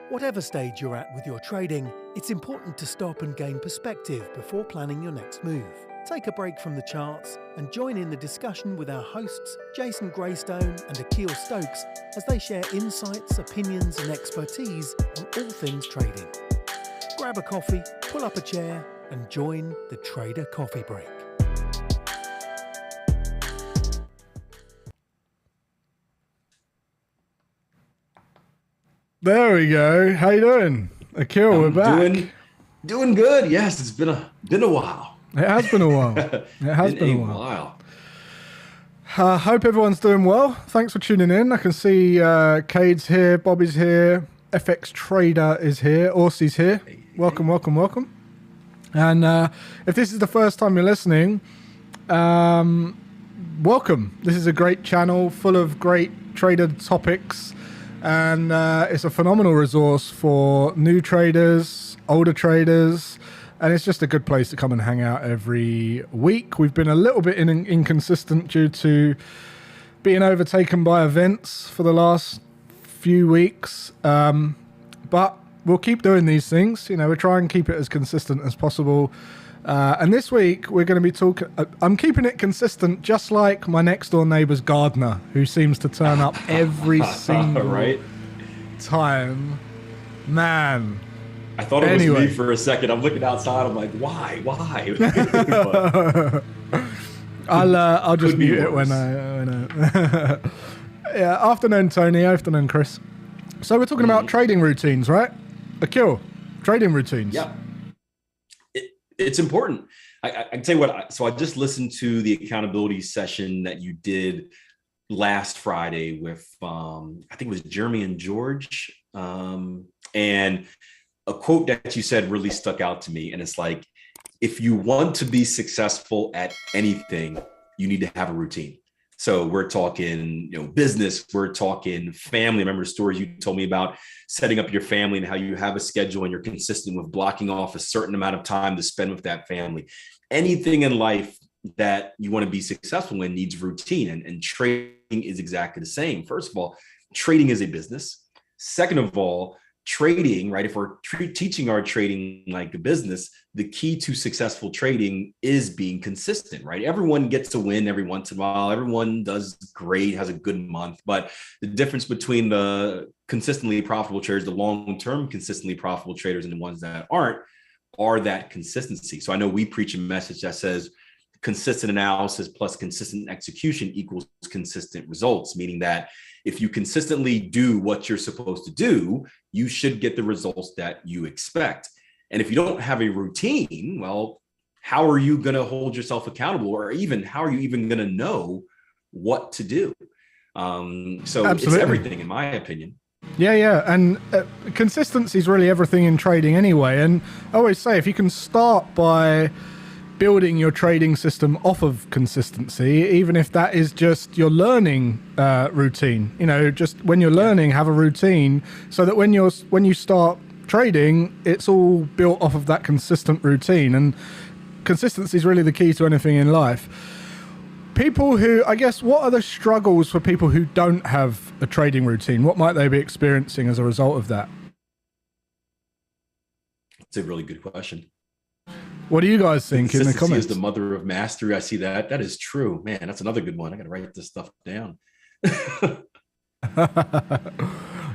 Whatever stage you're at with your trading, it's important to stop and gain perspective before planning your next move. Take a break from the charts and join in the discussion with our hosts, Jason Graystone and Akil Stokes, as they share insights, opinions and expertise on all things trading. Grab a coffee, pull up a chair and join the Trader Coffee Break. There we go. How you doing, Akil? We're back. Doing good. Yes, it's been a while. It has been a while. It has been a while. Hope everyone's doing well. Thanks for tuning in. I can see Cade's here, Bobby's here, FX Trader is here, Orsie's here. Welcome, welcome, welcome. And if this is the first time you're listening, welcome. This is a great channel full of great trader topics. And it's a phenomenal resource for new traders, older traders, and it's just a good place to come and hang out every week. We've been a little bit inconsistent due to being overtaken by events for the last few weeks, but we'll keep doing these things. You know, we'll try and keep it as consistent as possible. And this week we're going to be talking. I'm keeping it consistent, just like my next door neighbor's gardener, who seems to turn up every single time. Man, I thought it was me for a second. I'm looking outside. I'm like, why? I'll just mute it when I. Yeah. Afternoon, Tony. Afternoon, Chris. So we're talking about trading routines, right? Akil, trading routines. Yeah. It's important. I can tell you what, so I just listened to the accountability session that you did last Friday with, I think it was Jeremy and George. And a quote that you said really stuck out to me. And it's like, if you want to be successful at anything, you need to have a routine. So we're talking, business, we're talking family. Remember the stories you told me about setting up your family and how you have a schedule and you're consistent with blocking off a certain amount of time to spend with that family. Anything in life that you want to be successful in needs routine, and trading is exactly the same. First of all, trading is a business. Second of all, trading, right? If we're teaching our trading like a business, the key to successful trading is being consistent, right? Everyone gets a win every once in a while. Everyone does great, has a good month. But the difference between the consistently profitable traders, the long-term consistently profitable traders, and the ones that aren't, are that consistency. So I know we preach a message that says consistent analysis plus consistent execution equals consistent results, meaning that if you consistently do what you're supposed to do, you should get the results that you expect. And if you don't have a routine, well, how are you going to hold yourself accountable, or even how are you even going to know what to do? So Absolutely. It's everything, in my opinion. Yeah. And consistency is really everything in trading anyway. And I always say, if you can start by building your trading system off of consistency, even if that is just your learning routine, just when you're learning, have a routine so that when you start trading, it's all built off of that consistent routine. And consistency is really the key to anything in life. People who, I guess, what are the struggles for people who don't have a trading routine? What might they be experiencing as a result of that? It's a really good question. What do you guys think in the comments? Consistency is the mother of mastery. I see that. That is true. Man, that's another good one. I got to write this stuff down.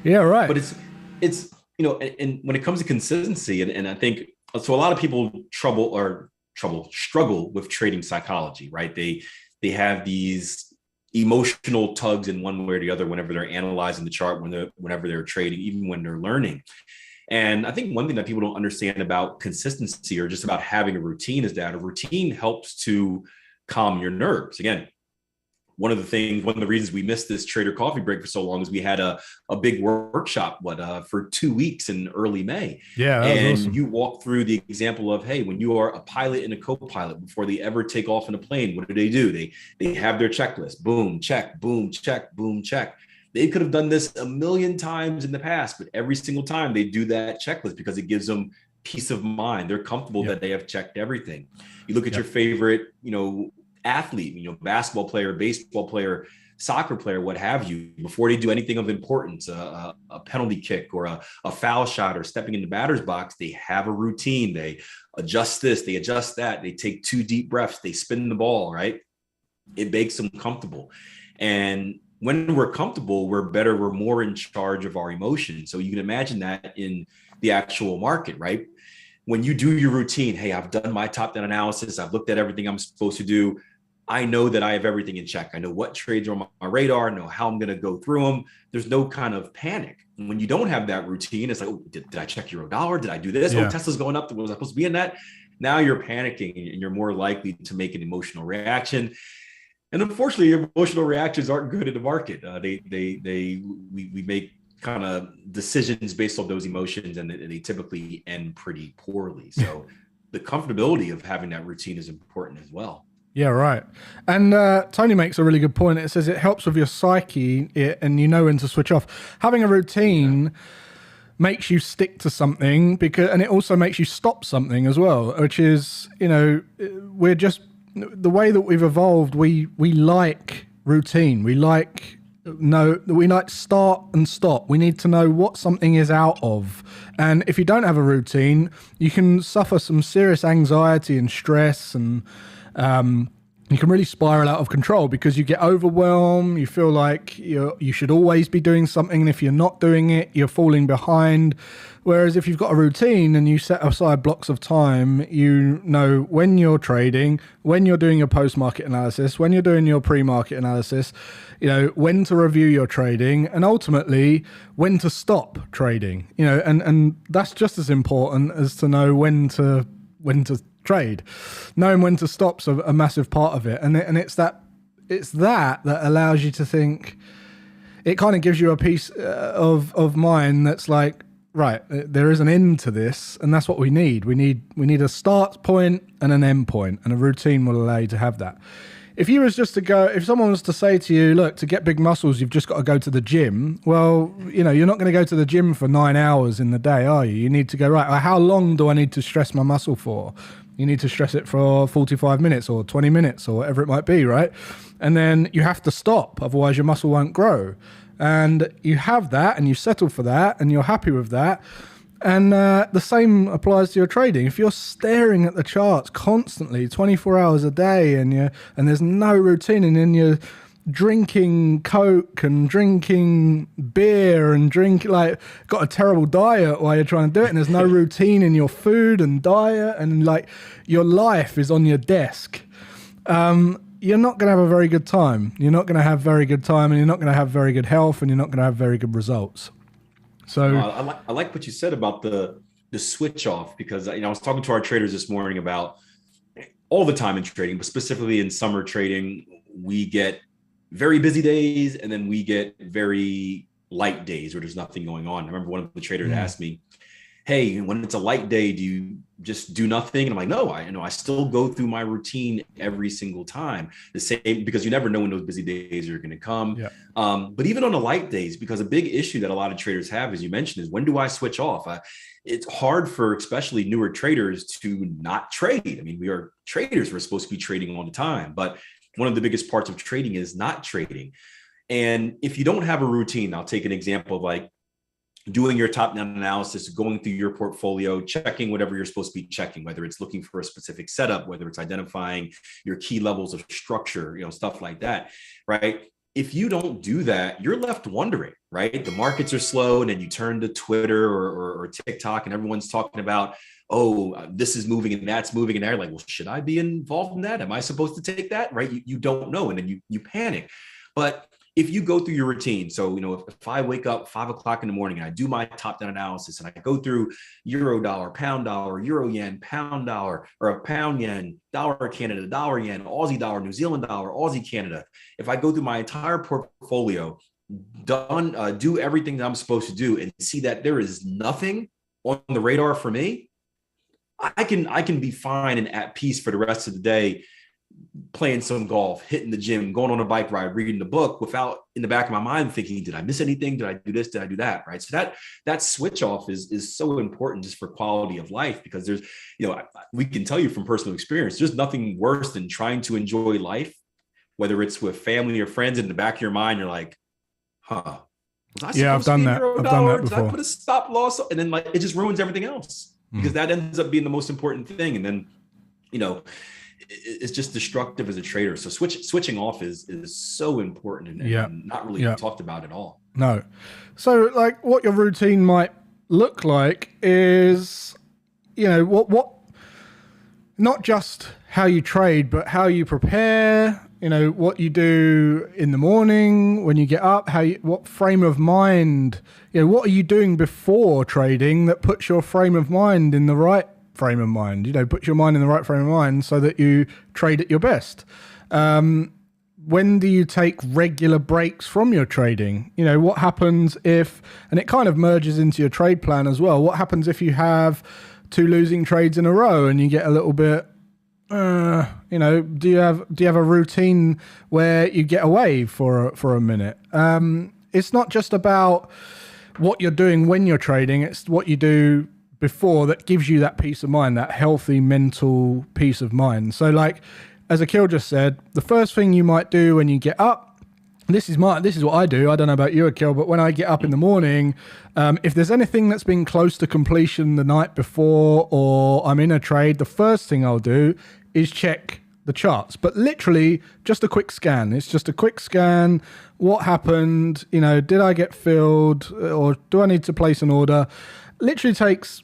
Yeah, right. But it's and when it comes to consistency, and I think, so a lot of people struggle with trading psychology, right? They have these emotional tugs in one way or the other whenever they're analyzing the chart, whenever they're trading, even when they're learning. And I think one thing that people don't understand about consistency, or just about having a routine, is that a routine helps to calm your nerves. Again, one of the reasons we missed this Trader Coffee Break for so long is we had a big workshop for 2 weeks in early May. Yeah, and awesome. You walk through the example of, hey, when you are a pilot and a co-pilot, before they ever take off in a plane, what do? They have their checklist. Boom, check, boom, check, boom, check. They could have done this a million times in the past, but every single time they do that checklist because it gives them peace of mind. They're comfortable that they have checked everything. You look at your favorite, athlete, basketball player, baseball player, soccer player, what have you, before they do anything of importance, a penalty kick or a foul shot or stepping in the batter's box, they have a routine. They adjust this, they adjust that, they take 2 deep breaths, they spin the ball, right? It makes them comfortable. And when we're comfortable, we're better, we're more in charge of our emotions. So you can imagine that in the actual market, right? When you do your routine, hey, I've done my top-down analysis, I've looked at everything I'm supposed to do, I know that I have everything in check. I know what trades are on my radar, I know how I'm going to go through them. There's no kind of panic. And when you don't have that routine, it's like, oh, did I check euro dollar? Did I do this? Yeah. Oh, Tesla's going up. Was I supposed to be in that? Now you're panicking and you're more likely to make an emotional reaction. And unfortunately, emotional reactions aren't good in the market. We make kind of decisions based on those emotions, and they typically end pretty poorly. So the comfortability of having that routine is important as well. Yeah, right. And Tony makes a really good point. It says it helps with your psyche, and you know when to switch off. Having a routine makes you stick to something, and it also makes you stop something as well, which is, we're just, the way that we've evolved, we like routine. We like start and stop. We need to know what something is out of. And if you don't have a routine, you can suffer some serious anxiety and stress, and you can really spiral out of control because you get overwhelmed. You feel like you should always be doing something, and if you're not doing it, you're falling behind. Whereas if you've got a routine and you set aside blocks of time, you know when you're trading, when you're doing your post-market analysis, when you're doing your pre-market analysis, when to review your trading, and ultimately when to stop trading. And that's just as important as to know when to trade. Knowing when to stop's a massive part of it, and it's that allows you to think. It kind of gives you a peace of mind that's like, right, there is an end to this, and that's what we need. We need a start point and an end point, and a routine will allow you to have that. If someone was to say to you, look, to get big muscles, you've just got to go to the gym. Well, you're not going to go to the gym for 9 hours in the day, are you? You need to go, right, well, how long do I need to stress my muscle for? You need to stress it for 45 minutes or 20 minutes or whatever it might be, right? And then you have to stop, otherwise your muscle won't grow. And you have that, and you settle for that, and you're happy with that. And the same applies to your trading. If you're staring at the charts constantly, 24 hours a day, and there's no routine, and then you're drinking Coke and drinking beer and got a terrible diet while you're trying to do it, and there's no routine in your food and diet, and your life is on your desk, you're not going to have a very good time. You're not going to have very good time, and you're not going to have very good health, and you're not going to have very good results. So I like what you said about the switch off, because I was talking to our traders this morning about all the time in trading, but specifically in summer trading, we get very busy days, and then we get very light days where there's nothing going on. I remember one of the traders asked me, hey, when it's a light day, do you just do nothing? And I'm like, no, I still go through my routine every single time. The same, because you never know when those busy days are going to come. Yeah. But even on the light days, because a big issue that a lot of traders have, as you mentioned, is when do I switch off? It's hard for especially newer traders to not trade. I mean, we are traders. We're supposed to be trading all the time. But one of the biggest parts of trading is not trading. And if you don't have a routine, I'll take an example of like doing your top-down analysis, going through your portfolio, checking whatever you're supposed to be checking, whether it's looking for a specific setup, whether it's identifying your key levels of structure, stuff like that, right? If you don't do that, you're left wondering, right? The markets are slow, and then you turn to Twitter or TikTok, and everyone's talking about, this is moving and that's moving, and they're like, well, should I be involved in that? Am I supposed to take that, right? You don't know, and then you panic. But if you go through your routine, so, if I wake up 5 o'clock in the morning and I do my top-down analysis, and I go through euro dollar, pound dollar, euro yen, pound dollar, or a pound yen, dollar Canada, dollar yen, Aussie dollar, New Zealand dollar, Aussie Canada, if I go through my entire portfolio, do everything that I'm supposed to do, and see that there is nothing on the radar for me, I can be fine and at peace for the rest of the day, playing some golf, hitting the gym, going on a bike ride, reading the book, without in the back of my mind thinking, did I miss anything? Did I do this? Did I do that? Right. So that switch off is so important just for quality of life, because there's, we can tell you from personal experience, there's nothing worse than trying to enjoy life whether it's with family or friends, in the back of your mind, you're like, huh, was I Yeah, I've done that. I've done that before. Did I put a stop loss? And then like, it just ruins everything else, because that ends up being the most important thing. And then, you know, it's just destructive as a trader. So switching off is so important and not really talked about at all. No. So like what your routine might look like is, you know, what not just how you trade, but how you prepare, you know, what you do in the morning when you get up, what frame of mind, you know, what are you doing before trading that puts your frame of mind in the right frame of mind, you know, puts your mind in the right frame of mind so that you trade at your best. When do you take regular breaks from your trading? You know, what happens if, and it kind of merges into your trade plan as well, what happens if you have 2 losing trades in a row and you get a little bit, you know, do you have a routine where you get away for a minute? It's not just about what you're doing when you're trading, it's what you do before that gives you that peace of mind, that healthy mental peace of mind. So like, as Akil just said, the first thing you might do when you get up, this is what I do. I don't know about you, Akil, but when I get up in the morning, if there's anything that's been close to completion the night before or I'm in a trade, the first thing I'll do is check the charts, but literally just a quick scan. It's just a quick scan. What happened? You know, did I get filled or do I need to place an order? Literally takes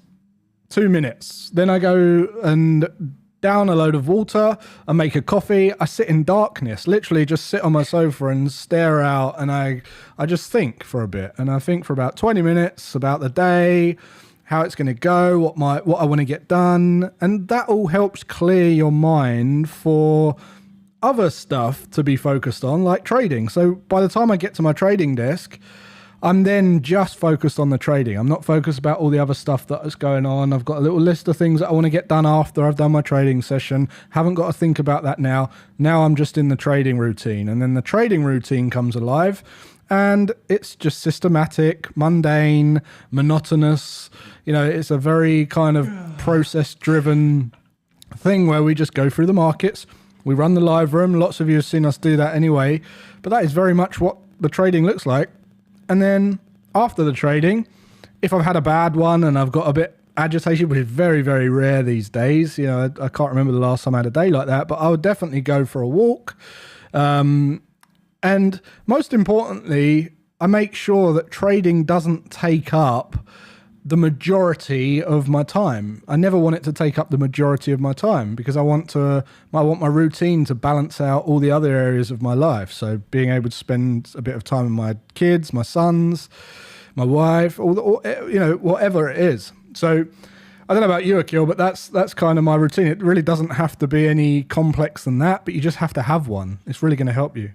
2 minutes. Then I go and down a load of water, I make a coffee, I sit in darkness, literally just sit on my sofa and stare out, and I just think for a bit, and I think for about 20 minutes about the day, how it's going to go, what I want to get done, and that all helps clear your mind for other stuff to be focused on, like trading. So by the time I get to my trading desk, I'm then just focused on the trading. I'm not focused about all the other stuff that is going on. I've got a little list of things that I want to get done after I've done my trading session. Haven't got to think about that now. Now I'm just in the trading routine. And then the trading routine comes alive and it's just systematic, mundane, monotonous. You know, it's a very kind of process-driven thing where we just go through the markets. We run the live room. Lots of you have seen us do that anyway. But that is very much what the trading looks like. And then after the trading, if I've had a bad one and I've got a bit agitated, which is very, very rare these days, you know, I can't remember the last time I had a day like that, but I would definitely go for a walk. And most importantly, I make sure that trading doesn't take up the majority of my time. I never want it to take up the majority of my time because I want my routine to balance out all the other areas of my life. So being able to spend a bit of time with my kids, my sons, my wife, or you know, whatever it is. So I don't know about you, Akil, but that's kind of my routine. It really doesn't have to be any complex than that, but you just have to have one. It's really going to help you.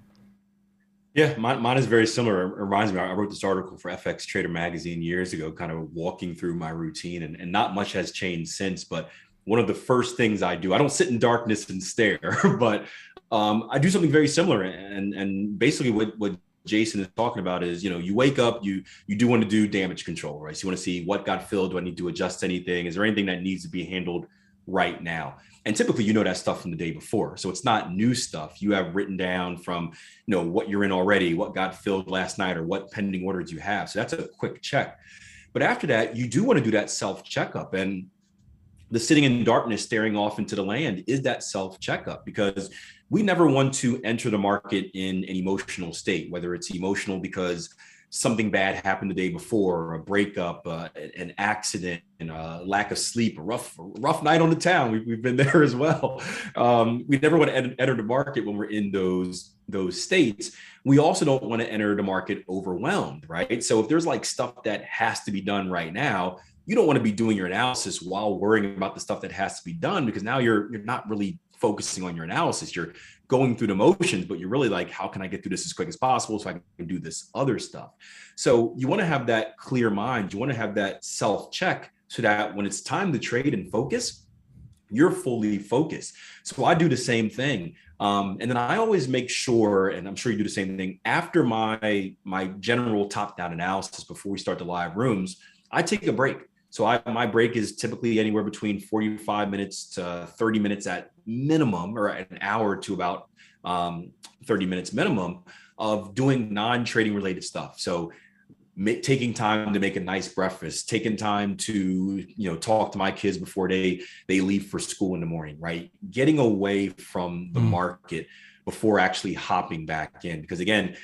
Yeah, mine is very similar. It reminds me, I wrote this article for FX Trader Magazine years ago, kind of walking through my routine, and not much has changed since. But one of the first things I do, I don't sit in darkness and stare, but I do something very similar. And basically what Jason is talking about is, you know, you wake up, you do want to do damage control, right? So you want to see what got filled. Do I need to adjust anything? Is there anything that needs to be handled right now? And typically, you know that stuff from the day before. So it's not new stuff. You have written down from, you know, what you're in already, what got filled last night, or what pending orders you have. So that's a quick check. But after that, you do want to do that self-checkup. And the sitting in darkness, staring off into the land is that self-checkup, because we never want to enter the market in an emotional state, whether it's emotional because something bad happened the day before, a breakup, an accident, and a lack of sleep, a rough night on the town. We've been there as well. We never want to enter the market when we're in those states. We also don't want to enter the market overwhelmed, right? So if there's like stuff that has to be done right now, you don't want to be doing your analysis while worrying about the stuff that has to be done, because now you're not really focusing on your analysis. You're going through the motions, but you're really like, how can I get through this as quick as possible so I can do this other stuff? So you want to have that clear mind. You want to have that self-check so that when it's time to trade and focus, you're fully focused. So I do the same thing. And then I always make sure, and I'm sure you do the same thing, after my general top-down analysis before we start the live rooms, I take a break. So my break is typically anywhere between 45 minutes to 30 minutes at minimum, or an hour to about 30 minutes minimum of doing non-trading related stuff. So taking time to make a nice breakfast, taking time to, talk to my kids before they leave for school in the morning, right? Getting away from the market before actually hopping back in. Because again,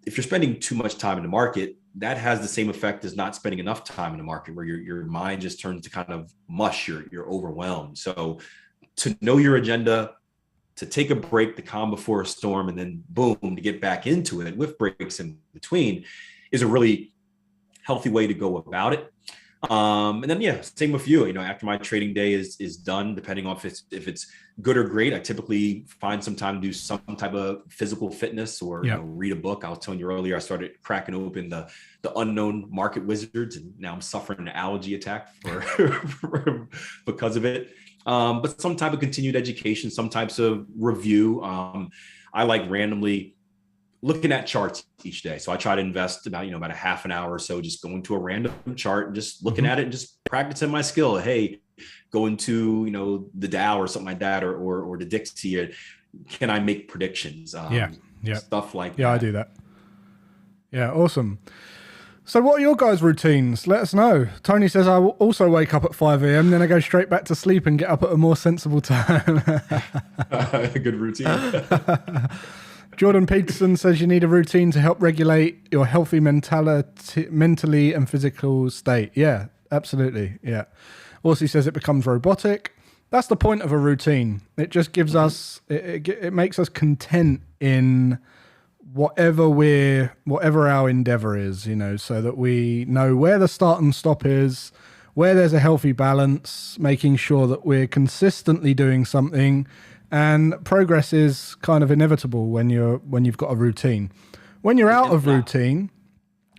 if you're spending too much time in the market, that has the same effect as not spending enough time in the market, where your mind just turns to kind of mush. You're overwhelmed. So to know your agenda, to take a break, to calm before a storm, and then boom, to get back into it with breaks in between, is a really healthy way to go about it. And then, same with you. After my trading day is done, depending on if it's good or great, I typically find some time to do some type of physical fitness or read a book. I was telling you earlier, I started cracking open the Unknown Market Wizards, and now I'm suffering an allergy attack because of it. But some type of continued education, some types of review. I like randomly looking at charts each day. So I try to invest about a half an hour or so, just going to a random chart and just looking at it and just practicing my skill. Hey, going to, the Dow or something like that, or the Dixie, can I make predictions? Stuff like that. Yeah, I do that. Yeah. Awesome. So what are your guys' routines? Let us know. Tony says, I will also wake up at 5 a.m. Then I go straight back to sleep and get up at a more sensible time. Good routine. Jordan Peterson says you need a routine to help regulate your healthy mentally and physical state. Yeah, absolutely. Yeah. Also, he says it becomes robotic. That's the point of a routine. It just gives us, it makes us content in whatever our endeavor is, so that we know where the start and stop is, where there's a healthy balance, making sure that we're consistently doing something. And progress is kind of inevitable when you've got a routine. When you're out of routine,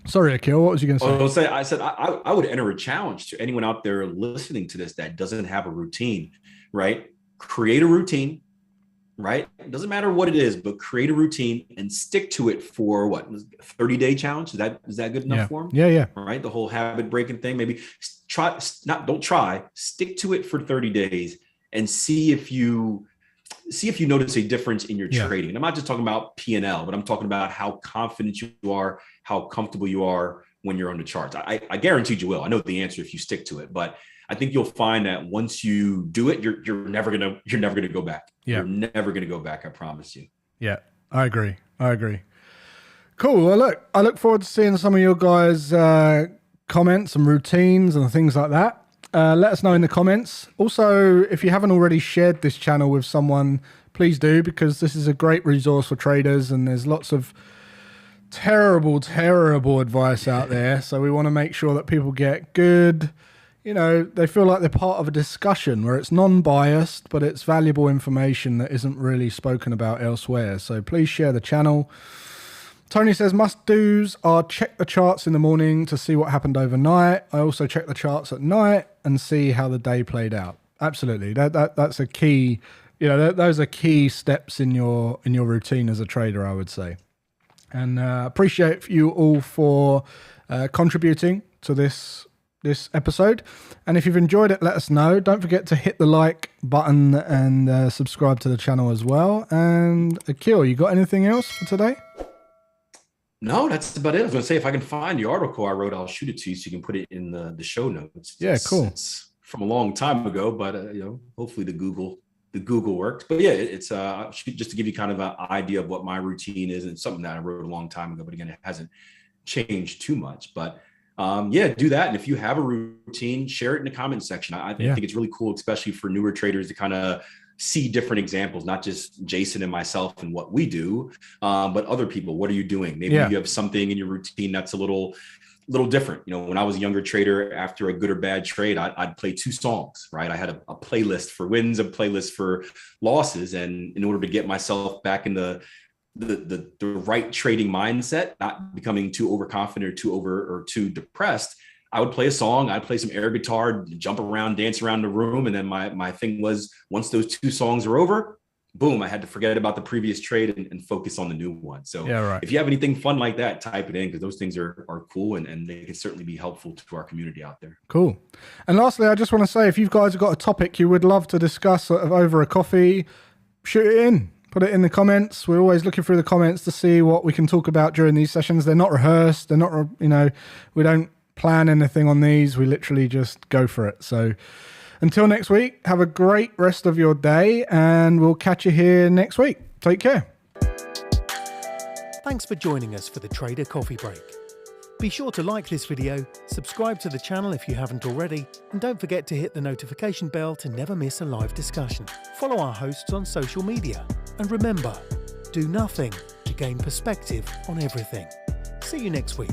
sorry, Akil, what was you going to say? I would enter a challenge to anyone out there listening to this that doesn't have a routine, right? Create a routine, right? It doesn't matter what it is, but create a routine and stick to it for 30-day challenge. Is that good enough for them? Yeah. All right. The whole habit breaking thing, maybe stick to it for 30 days and see if you notice a difference in your trading. And I'm not just talking about P&L, but I'm talking about how confident you are, how comfortable you are when you're on the charts. I guarantee you will. I know the answer if you stick to it, but I think you'll find that once you do it, you're never gonna go back. Yeah. You're never gonna go back. I promise you. Yeah, I agree. Cool. Well, I look forward to seeing some of your guys' comments and routines and things like that. Let us know in the comments. Also, if you haven't already shared this channel with someone, please do, because this is a great resource for traders and there's lots of terrible advice out there. So we want to make sure that people get good, they feel like they're part of a discussion where it's non-biased, but it's valuable information that isn't really spoken about elsewhere. So please share the channel. Tony says must-dos are check the charts in the morning to see what happened overnight. I also check the charts at night and see how the day played out. Absolutely. That's a key, those are key steps in your routine as a trader, I would say. And appreciate you all for contributing to this episode. And if you've enjoyed it, let us know. Don't forget to hit the like button and subscribe to the channel as well. And Akil, you got anything else for today? No, that's about it. I was going to say, if I can find the article I wrote, I'll shoot it to you so you can put it in the show notes. Cool. It's from a long time ago, but hopefully the Google works. But yeah, it's just to give you kind of an idea of what my routine is, and it's something that I wrote a long time ago. But again, it hasn't changed too much. But do that. And if you have a routine, share it in the comment section. I think it's really cool, especially for newer traders, to kind of see different examples, not just Jason and myself and what we do, but other people. What are you doing? Maybe you have something in your routine that's a little different. When I was a younger trader, after a good or bad trade, I'd play 2 songs, right? I had a playlist for wins, a playlist for losses. And in order to get myself back in the right trading mindset, not becoming too overconfident or too depressed, I would play a song, I'd play some air guitar, jump around, dance around the room. And then my thing was, once those 2 songs are over, boom, I had to forget about the previous trade and focus on the new one. So yeah, right. if you have anything fun like that, type it in, because those things are cool and they can certainly be helpful to our community out there. Cool. And lastly, I just want to say, if you guys have got a topic you would love to discuss sort of over a coffee, shoot it in. Put it in the comments. We're always looking through the comments to see what we can talk about during these sessions. They're not rehearsed. They're not, we don't plan anything on these. We literally just go for it. So until next week, have a great rest of your day, and we'll catch you here next week. Take care. Thanks for joining us for the Trader Coffee Break. Be sure to like this video, subscribe to the channel if you haven't already, and don't forget to hit the notification bell to never miss a live discussion. Follow our hosts on social media. And remember, do nothing to gain perspective on everything. See you next week.